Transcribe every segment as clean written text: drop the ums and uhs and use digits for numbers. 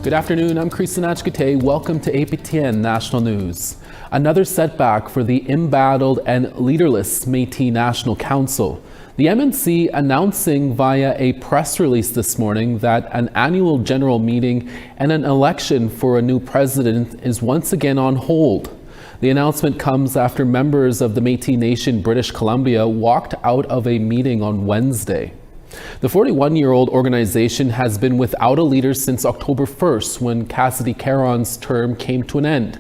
Good afternoon, I'm Chris Sinachkate. Welcome to APTN National News. Another setback for the embattled and leaderless Métis National Council. The MNC announcing via a press release this morning that an annual general meeting and an election for a new president is once again on hold. The announcement comes after members of the Métis Nation British Columbia walked out of a meeting on Wednesday. The 41-year-old organization has been without a leader since October 1st, when Cassidy Caron's term came to an end.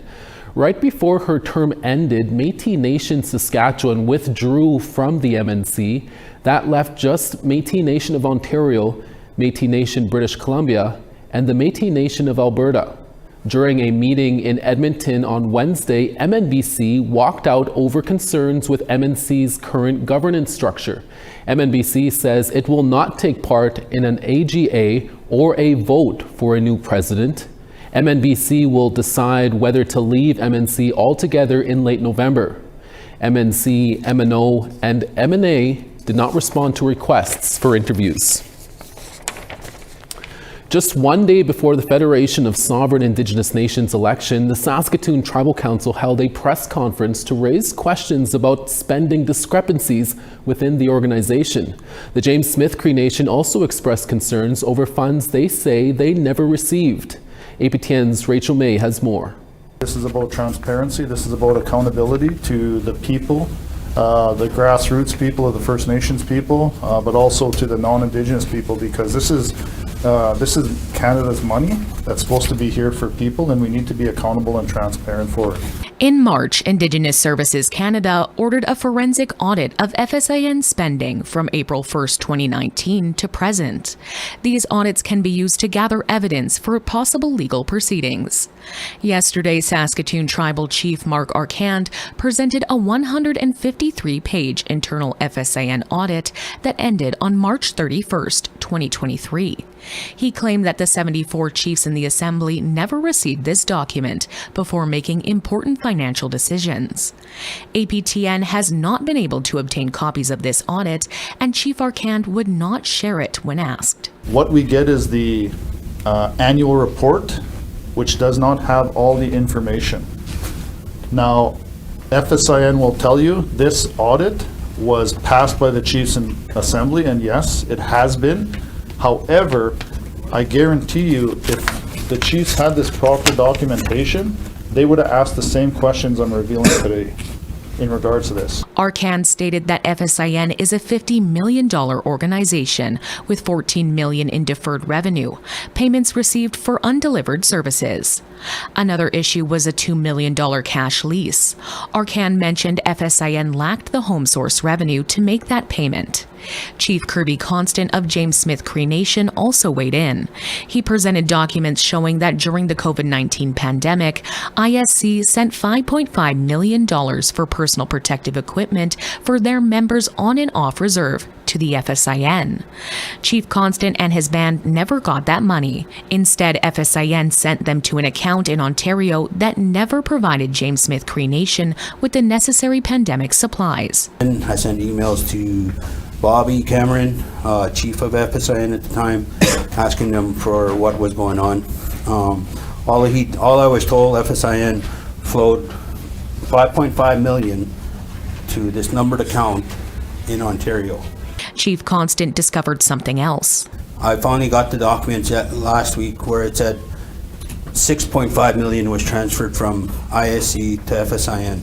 Right before her term ended, Métis Nation Saskatchewan withdrew from the MNC. That left just Métis Nation of Ontario, Métis Nation British Columbia, and the Métis Nation of Alberta. During a meeting in Edmonton on Wednesday, MNBC walked out over concerns with MNC's current governance structure. MNBC says it will not take part in an AGA or a vote for a new president. MNBC will decide whether to leave MNC altogether in late November. MNC, MNO, and MNA did not respond to requests for interviews. Just one day before the Federation of Sovereign Indigenous Nations election, the Saskatoon Tribal Council held a press conference to raise questions about spending discrepancies within the organization. The James Smith Cree Nation also expressed concerns over funds they say they never received. APTN's Rachel May has more. This is about transparency. This is about accountability to the people, the grassroots people of the First Nations people, but also to the non-Indigenous people, because this is Canada's money that's supposed to be here for people, and we need to be accountable and transparent for it. In March, Indigenous Services Canada ordered a forensic audit of FSIN spending from April 1, 2019 to present. These audits can be used to gather evidence for possible legal proceedings. Yesterday, Saskatoon Tribal Chief Mark Arcand presented a 153-page internal FSIN audit that ended on March 31, 2023. He claimed that the 74 chiefs in the Assembly never received this document before making important financial decisions. APTN has not been able to obtain copies of this audit, and Chief Arcand would not share it when asked. What we get is the annual report, which does not have all the information. Now, FSIN will tell you this audit was passed by the Chiefs in Assembly, and yes, it has been. However, I guarantee you, if the Chiefs had this proper documentation, they would have asked the same questions I'm revealing today in regards to this. Arcand stated that FSIN is a $50 million organization with $14 million in deferred revenue, payments received for undelivered services. Another issue was a $2 million cash lease. Arcand mentioned FSIN lacked the home source revenue to make that payment. Chief Kirby Constant of James Smith Cree Nation also weighed in. He presented documents showing that during the COVID-19 pandemic, ISC sent $5.5 million for personal protective equipment for their members on and off reserve to the FSIN. Chief Constant and his band never got that money. Instead, FSIN sent them to an account in Ontario that never provided James Smith Cree Nation with the necessary pandemic supplies. I sent emails to Bobby Cameron, chief of FSIN at the time, asking them for what was going on. All I was told, FSIN flowed $5.5 million to this numbered account in Ontario. Chief Constant discovered something else. I finally got the documents last week where it said $6.5 million was transferred from ISC to FSIN,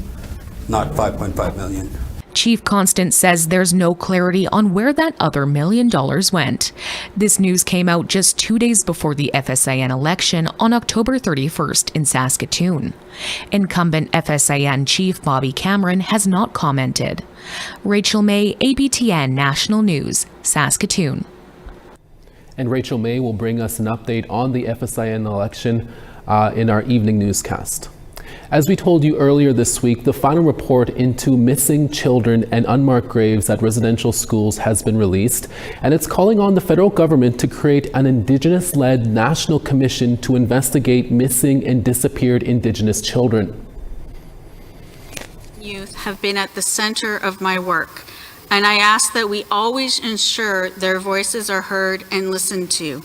not $5.5 million. Chief Constant says there's no clarity on where that other $1 million went. This news came out just 2 days before the FSIN election on October 31st in Saskatoon. Incumbent FSIN Chief Bobby Cameron has not commented. Rachel May, APTN National News, Saskatoon. And Rachel May will bring us an update on the FSIN election in our evening newscast. As we told you earlier this week, the final report into missing children and unmarked graves at residential schools has been released, and it's calling on the federal government to create an Indigenous-led national commission to investigate missing and disappeared Indigenous children. Youth have been at the center of my work, and I ask that we always ensure their voices are heard and listened to.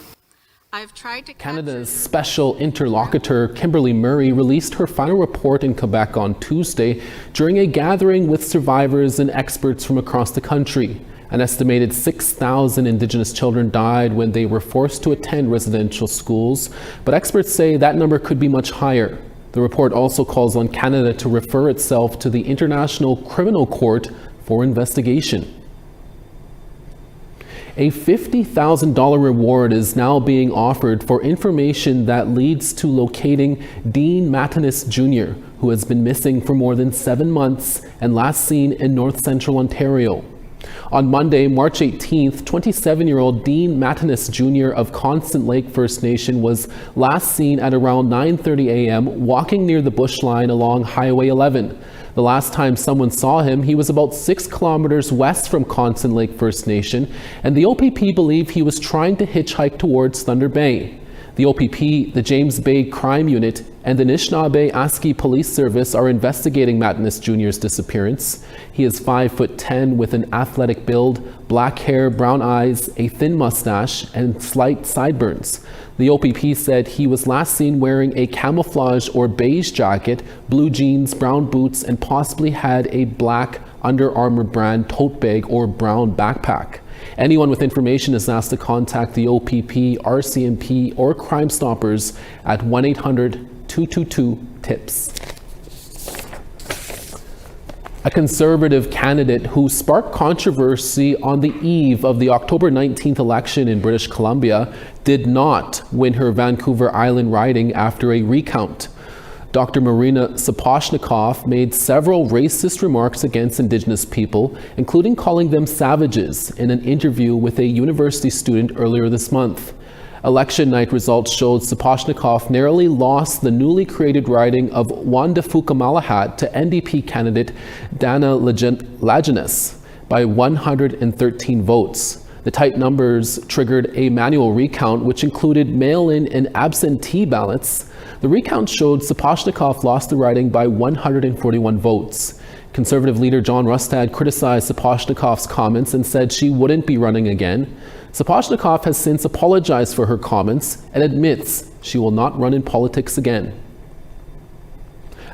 I've tried to Canada's special interlocutor Kimberly Murray released her final report in Quebec on Tuesday during a gathering with survivors and experts from across the country. An estimated 6,000 Indigenous children died when they were forced to attend residential schools, but experts say that number could be much higher. The report also calls on Canada to refer itself to the International Criminal Court for investigation. A $50,000 reward is now being offered for information that leads to locating Dean Matinis Jr., who has been missing for more than 7 months and last seen in north central Ontario. On Monday, March 18th, 27-year-old Dean Matinis Jr. of Constant Lake First Nation was last seen at around 9:30 a.m. walking near the bush line along Highway 11. The last time someone saw him, he was about 6 kilometers west from Constant Lake First Nation, and the OPP believed he was trying to hitchhike towards Thunder Bay. The OPP, the James Bay Crime Unit, and the Anishinaabe Aski Police Service are investigating Matinis Jr.'s disappearance. He is 5'10" with an athletic build, black hair, brown eyes, a thin mustache, and slight sideburns. The OPP said he was last seen wearing a camouflage or beige jacket, blue jeans, brown boots, and possibly had a black Under Armour brand tote bag or brown backpack. Anyone with information is asked to contact the OPP, RCMP, or Crime Stoppers at 1-800-222-TIPS. A Conservative candidate who sparked controversy on the eve of the October 19th election in British Columbia did not win her Vancouver Island riding after a recount. Dr. Marina Sapochnikov made several racist remarks against Indigenous people, including calling them savages, in an interview with a university student earlier this month. Election night results showed Sapochnikov narrowly lost the newly created riding of Wandafuka-Malahat to NDP candidate Dana Lajeunesse by 113 votes. The tight numbers triggered a manual recount, which included mail-in and absentee ballots. The recount showed Sapochnikov lost the riding by 141 votes. Conservative leader John Rustad criticized Sapochnikov's comments and said she wouldn't be running again. Sapochnikov has since apologized for her comments and admits she will not run in politics again.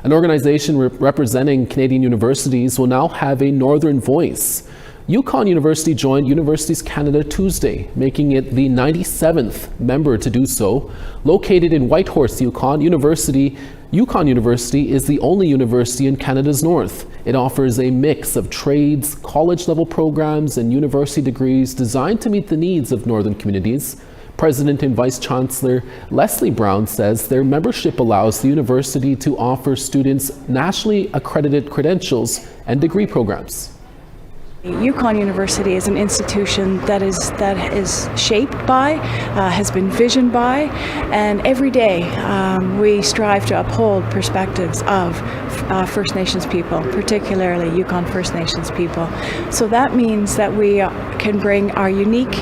An organization representing Canadian universities will now have a northern voice. Yukon University joined Universities Canada Tuesday, making it the 97th member to do so. Located in Whitehorse, Yukon University is the only university in Canada's north. It offers a mix of trades, college-level programs, and university degrees designed to meet the needs of northern communities. President and Vice Chancellor Leslie Brown says their membership allows the university to offer students nationally accredited credentials and degree programs. Yukon University is an institution that is shaped by, has been visioned by, and every day we strive to uphold perspectives of First Nations people, particularly Yukon First Nations people. So that means that we can bring our unique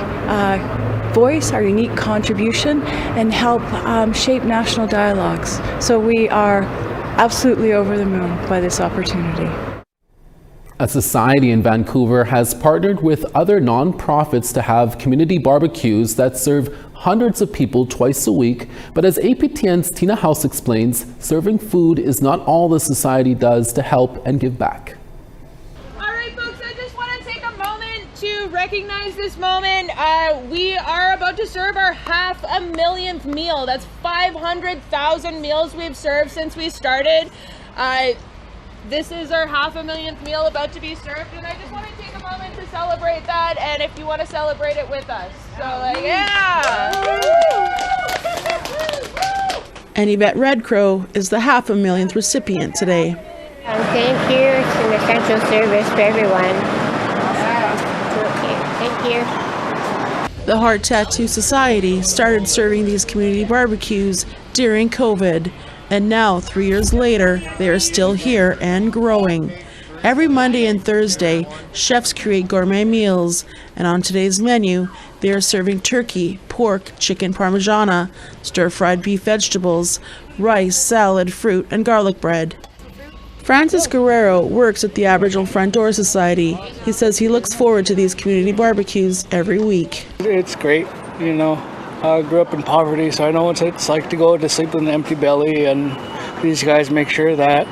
voice, our unique contribution, and help shape national dialogues. So we are absolutely over the moon by this opportunity. A society in Vancouver has partnered with other nonprofits to have community barbecues that serve hundreds of people twice a week. But as APTN's Tina House explains, serving food is not all the society does to help and give back. All right, folks, I just want to take a moment to recognize this moment. We are about to serve our 500,000th meal. That's 500,000 meals we've served since we started. This is our 500,000th meal about to be served, and I just want to take a moment to celebrate that, and if you want to celebrate it with us. So, yeah! And Yvette Redcrow is the 500,000th recipient today. Thank you. It's an essential service for everyone. Thank you. The Heart Tattoo Society started serving these community barbecues during COVID. And now, 3 years later, they are still here and growing. Every Monday and Thursday, chefs create gourmet meals, and on today's menu, they are serving turkey, pork, chicken parmigiana, stir-fried beef vegetables, rice, salad, fruit, and garlic bread. Francis Guerrero works at the Aboriginal Front Door Society. He says he looks forward to these community barbecues every week. It's great, you know. I grew up in poverty, so I know what it's like to go to sleep with an empty belly, and these guys make sure that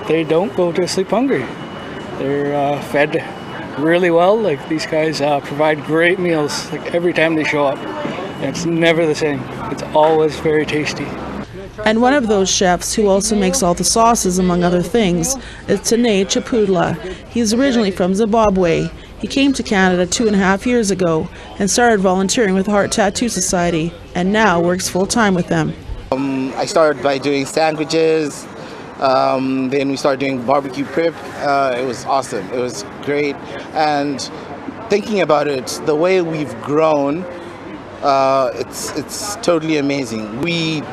they don't go to sleep hungry. They're fed really well. Like, these guys provide great meals like every time they show up. And it's never the same. It's always very tasty. And one of those chefs who also makes all the sauces, among other things, is Tene Chapudla. He's originally from Zimbabwe. He came to Canada 2.5 years ago and started volunteering with the Heart Tattoo Society, and now works full-time with them. I started by doing sandwiches, then we started doing barbecue prep. It was awesome. It was great. And thinking about it, the way we've grown, it's totally amazing. We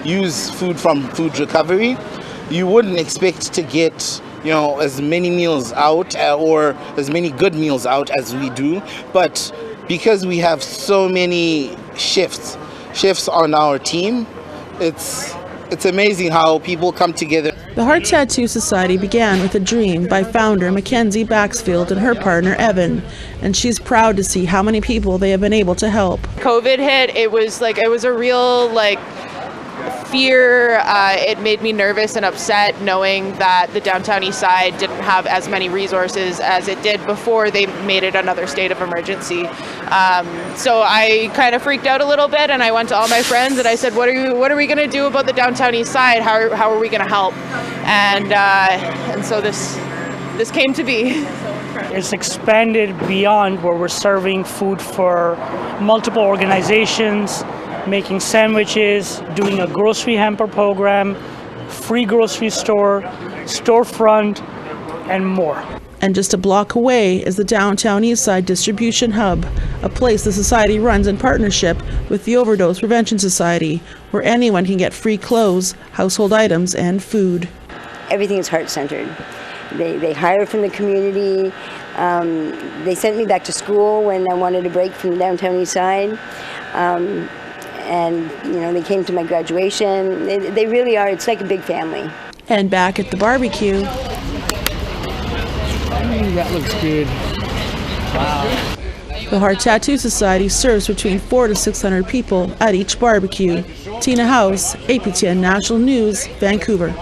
use food from food recovery. You wouldn't expect to get, as many meals out or as many good meals out as we do, but because we have so many chefs on our team, it's amazing how people come together. The Heart Tattoo Society began with a dream by founder Mackenzie Baxfield and her partner Evan, and she's proud to see how many people they have been able to help. COVID hit, it was a real fear. It made me nervous and upset knowing that the downtown east side didn't have as many resources as it did before they made it another state of emergency. So I kind of freaked out a little bit, and I went to all my friends and I said, what are we going to do about the downtown east side? How are we going to help? And so this came to be. It's expanded beyond where we're serving food for multiple organizations, making sandwiches, doing a grocery hamper program, free grocery store, storefront, and more. And just a block away is the Downtown Eastside Distribution Hub, a place the Society runs in partnership with the Overdose Prevention Society, where anyone can get free clothes, household items, and food. Everything is heart-centered. They hire from the community. They sent me back to school when I wanted a break from the Downtown Eastside. And they came to my graduation. They really are. It's like a big family. And back at the barbecue. That looks good. Wow. The Heart Tattoo Society serves between 400 to 600 people at each barbecue. Tina House, APTN National News, Vancouver.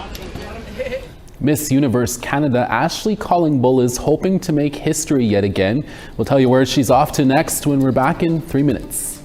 Miss Universe Canada Ashley Collingbull is hoping to make history yet again. We'll tell you where she's off to next when we're back in 3 minutes.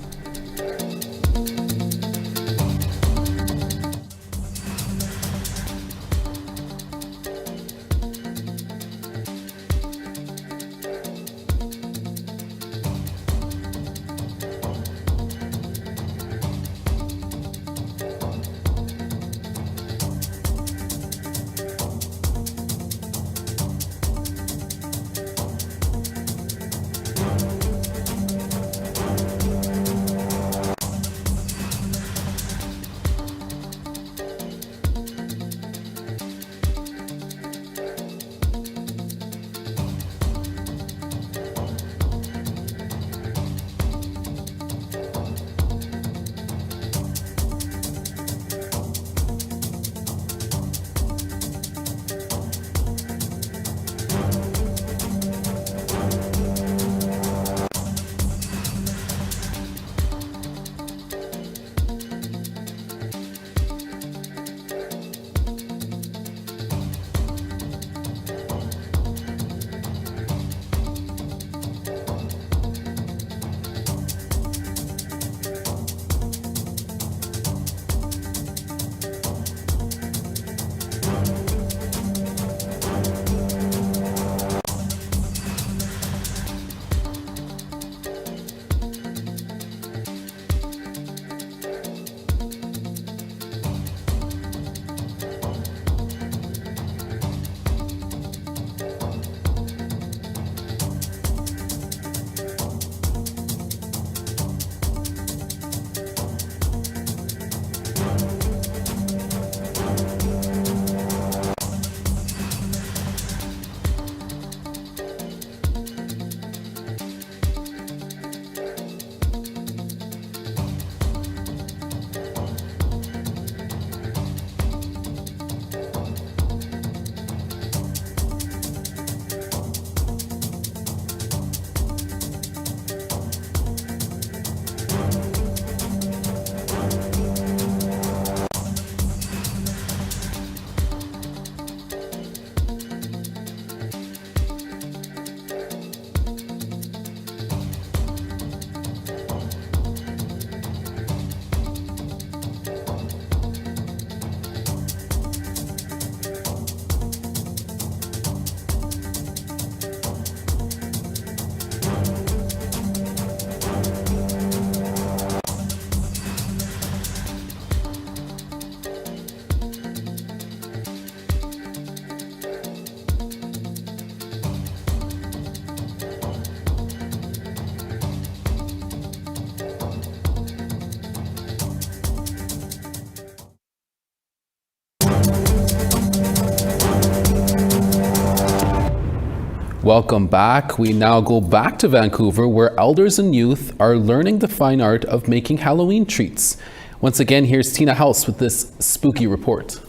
Welcome back. We now go back to Vancouver, where elders and youth are learning the fine art of making Halloween treats. Once again, here's Tina House with this spooky report.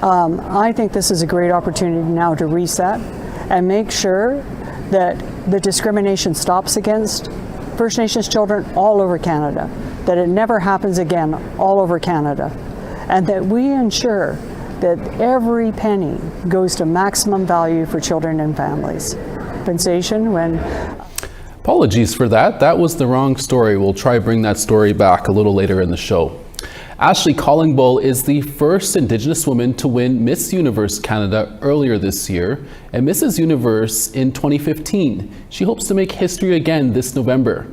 I think this is a great opportunity now to reset and make sure that the discrimination stops against First Nations children all over Canada, that it never happens again all over Canada, and that we ensure that every penny goes to maximum value for children and families. Compensation when... Apologies for that. That was the wrong story. We'll try to bring that story back a little later in the show. Ashley Collingbull is the first Indigenous woman to win Miss Universe Canada earlier this year and Mrs. Universe in 2015. She hopes to make history again this November.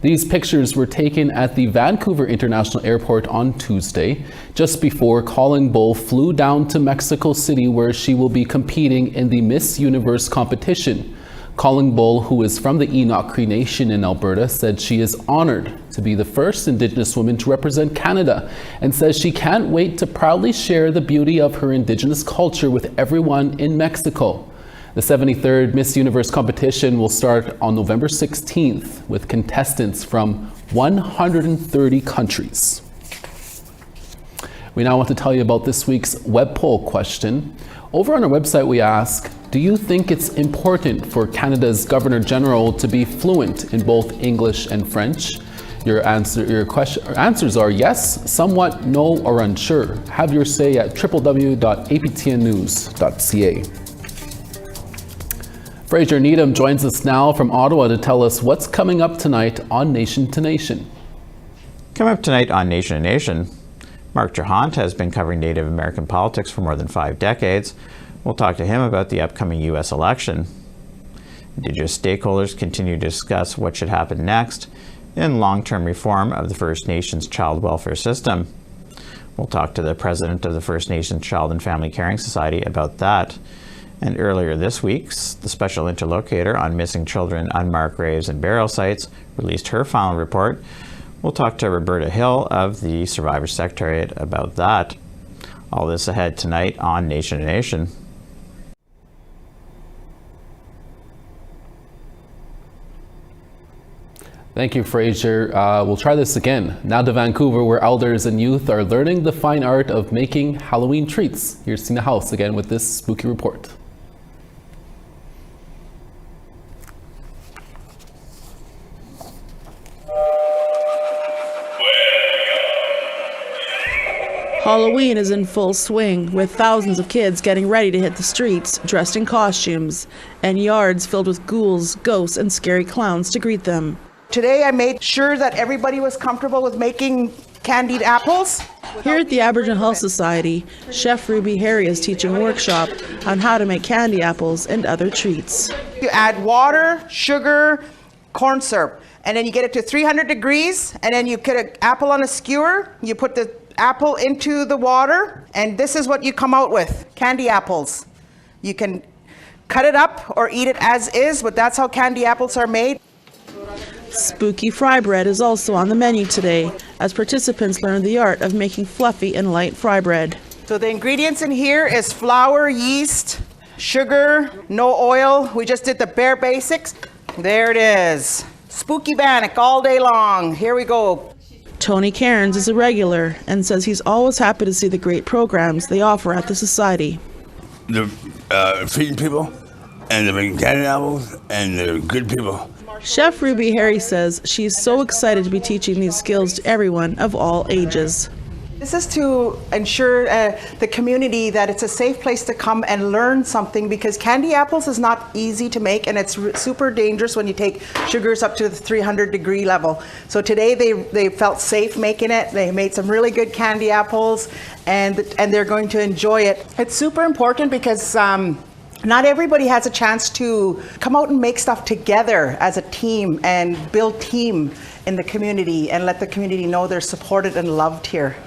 These pictures were taken at the Vancouver International Airport on Tuesday, just before Collingbull flew down to Mexico City, where she will be competing in the Miss Universe competition. Collingbull, who is from the Enoch Cree Nation in Alberta, said she is honored to be the first Indigenous woman to represent Canada and says she can't wait to proudly share the beauty of her Indigenous culture with everyone in Mexico. The 73rd Miss Universe competition will start on November 16th with contestants from 130 countries. We now want to tell you about this week's web poll question. Over on our website, we ask, do you think it's important for Canada's Governor General to be fluent in both English and French? Your answers are yes, somewhat, no, or unsure. Have your say at www.aptnnews.ca. Fraser Needham joins us now from Ottawa to tell us what's coming up tonight on Nation to Nation. Coming up tonight on Nation to Nation, Mark Jahant has been covering Native American politics for more than 5 decades. We'll talk to him about the upcoming U.S. election. Indigenous stakeholders continue to discuss what should happen next in long-term reform of the First Nations child welfare system. We'll talk to the president of the First Nations Child and Family Caring Society about that. And earlier this week, the special interlocutor on missing children, unmarked graves and burial sites released her final report. We'll talk to Roberta Hill of the Survivors Secretariat about that. All this ahead tonight on Nation to Nation. Thank you, Fraser. We'll try this again. Now to Vancouver, where elders and youth are learning the fine art of making Halloween treats. Here's Tina House again with this spooky report. Halloween is in full swing, with thousands of kids getting ready to hit the streets, dressed in costumes, and yards filled with ghouls, ghosts, and scary clowns to greet them. Today I made sure that everybody was comfortable with making candied apples. Here at the Aboriginal Health Society, Chef Ruby Harry is teaching a workshop on how to make candy apples and other treats. You add water, sugar, corn syrup, and then you get it to 300 degrees, and then you put an apple on a skewer, you put the apple into the water, and this is what you come out with, candy apples. You can cut it up or eat it as is, but that's how candy apples are made. Spooky fry bread is also on the menu today, as participants learn the art of making fluffy and light fry bread. So the ingredients in here is flour, yeast, sugar, no oil. We just did the bare basics. There it is. Spooky bannock all day long. Here we go. Tony Cairns is a regular and says he's always happy to see the great programs they offer at the Society. They're feeding people, and they're making candy apples, and they're good people. Chef Ruby Harry says she's so excited to be teaching these skills to everyone of all ages. This is to ensure the community that it's a safe place to come and learn something, because candy apples is not easy to make, and it's super dangerous when you take sugars up to the 300-degree level. So today they felt safe making it. They made some really good candy apples, and they're going to enjoy it. It's super important because not everybody has a chance to come out and make stuff together as a team and build team in the community and let the community know they're supported and loved here.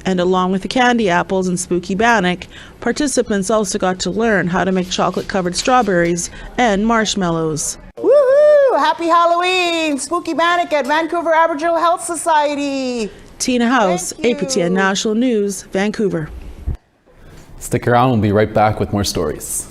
And along with the candy apples and spooky bannock, participants also got to learn how to make chocolate-covered strawberries and marshmallows. Woohoo! Happy Halloween! Spooky bannock at Vancouver Aboriginal Health Society. Tina House, APTN National News, Vancouver. Stick around, we'll be right back with more stories.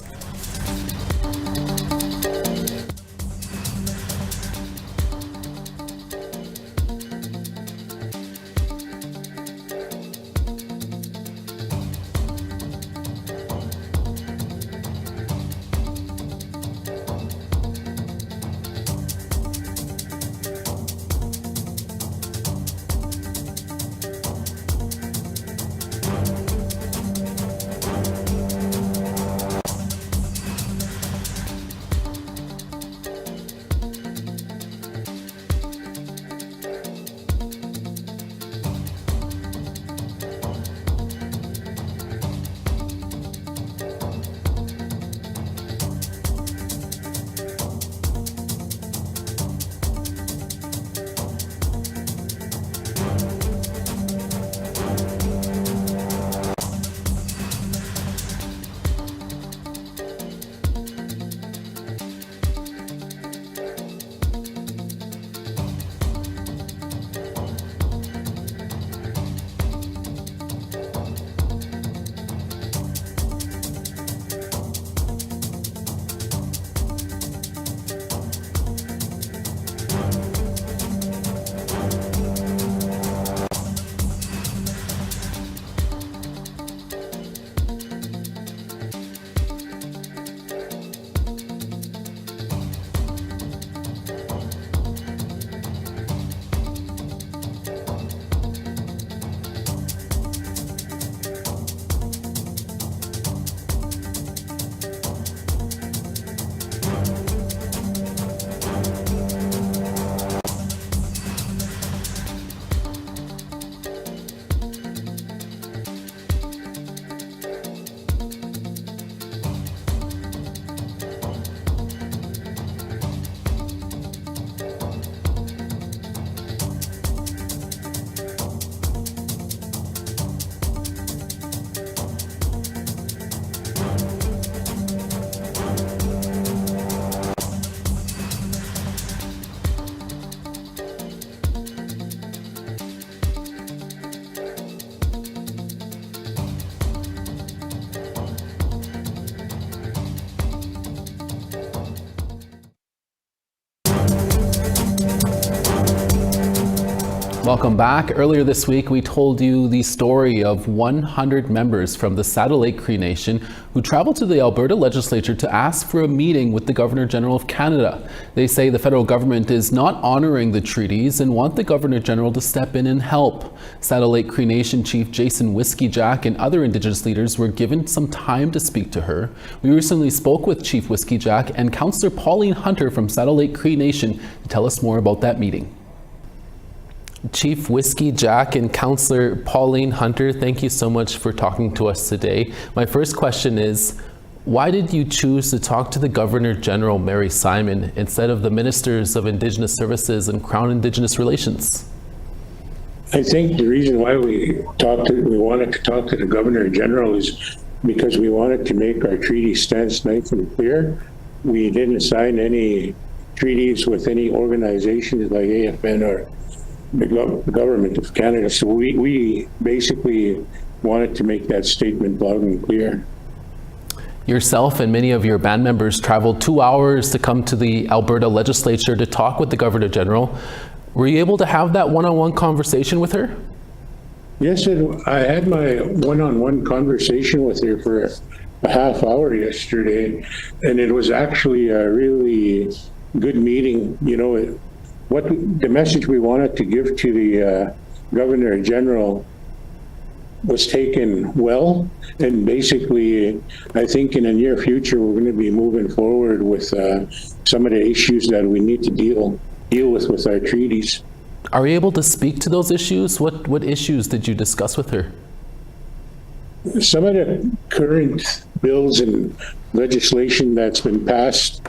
Welcome back. Earlier this week, we told you the story of 100 members from the Saddle Lake Cree Nation who traveled to the Alberta legislature to ask for a meeting with the Governor General of Canada. They say the federal government is not honoring the treaties and want the Governor General to step in and help. Saddle Lake Cree Nation Chief Jason Whiskey Jack and other Indigenous leaders were given some time to speak to her. We recently spoke with Chief Whiskey Jack and Councillor Pauline Hunter from Saddle Lake Cree Nation to tell us more about that meeting. Chief Whiskey Jack and Councillor Pauline Hunter, thank you so much for talking to us today. My first question is, why did you choose to talk to the Governor General, Mary Simon, instead of the Ministers of Indigenous Services and Crown Indigenous Relations? I think the reason why we wanted to talk to the Governor General is because we wanted to make our treaty stance nice and clear. We didn't sign any treaties with any organizations like AFN or the government of Canada. So we basically wanted to make that statement loud and clear. Yourself and many of your band members traveled 2 hours to come to the Alberta legislature to talk with the Governor General. Were you able to have that one-on-one conversation with her? Yes, I had my one-on-one conversation with her for a half hour yesterday, and it was actually a really good meeting. You know, what the message we wanted to give to the Governor General was taken well, and basically I think in the near future we're going to be moving forward with some of the issues that we need to deal with our treaties. Are you able to speak to those issues? What issues did you discuss with her? Some of the current bills and legislation that's been passed,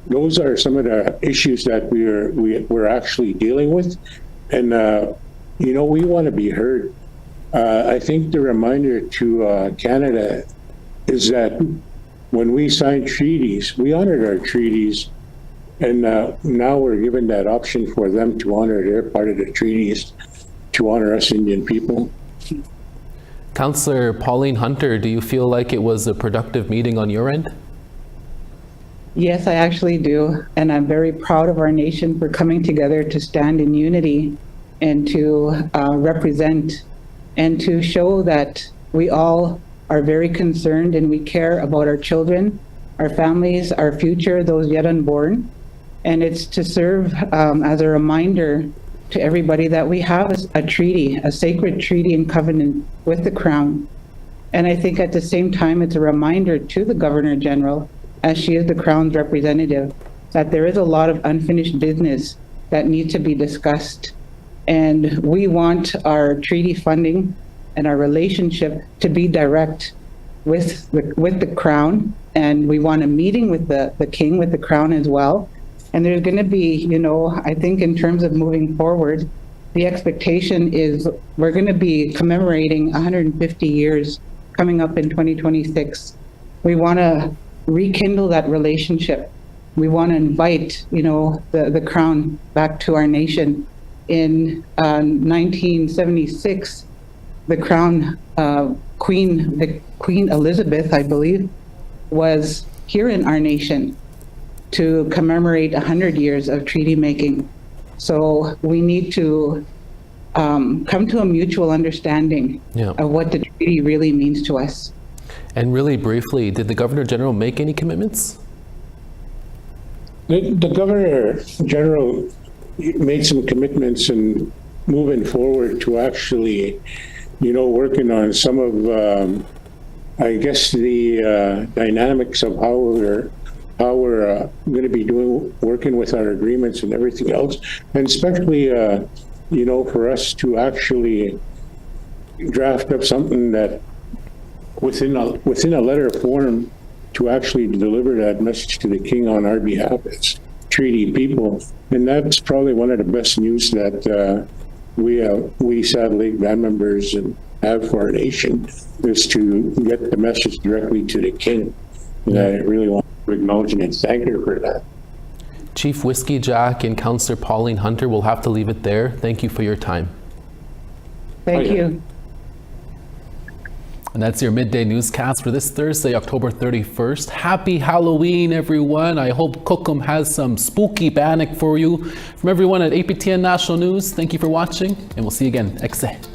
those are some of the issues that we're actually dealing with, and you know, we want to be heard. I think the reminder to Canada is that when we signed treaties, we honored our treaties, and now we're given that option for them to honor their part of the treaties, to honor us Indian people. Councillor Pauline Hunter, do you feel like it was a productive meeting on your end? Yes, I actually do. And I'm very proud of our nation for coming together to stand in unity and to represent and to show that we all are very concerned and we care about our children, our families, our future, those yet unborn. And it's to serve as a reminder to everybody that we have a treaty, a sacred treaty and covenant with the Crown. And I think at the same time, it's a reminder to the Governor General, as she is the Crown's representative, that there is a lot of unfinished business that needs to be discussed. And we want our treaty funding and our relationship to be direct with the Crown. And we want a meeting with the King, with the Crown as well. And there's going to be, you know, I think in terms of moving forward, the expectation is we're going to be commemorating 150 years coming up in 2026. We want to rekindle that relationship. We want to invite, you know, the Crown back to our nation. In 1976, the Crown Queen Elizabeth, I believe, was here in our nation to commemorate 100 years of treaty making. So we need to come to a mutual understanding of what the treaty really means to us. And really briefly, did the Governor General make any commitments? The Governor General made some commitments and moving forward to actually, you know, working on some of, I guess, the dynamics of how we're going to be working with our agreements and everything else, and especially, you know, for us to actually draft up something that within a letter form to actually deliver that message to the King on our behalf as treaty people. And that's probably one of the best news that we Saddle Lake band members have for our nation, is to get the message directly to the King. And I really want to acknowledge and thank her for that. Chief Whiskey Jack and Councillor Pauline Hunter, will have to leave it there. Thank you for your time. Thank you. And that's your midday newscast for this Thursday, October 31st. Happy Halloween, everyone. I hope Cookham has some spooky bannock for you. From everyone at APTN National News, thank you for watching, and we'll see you again. Exe.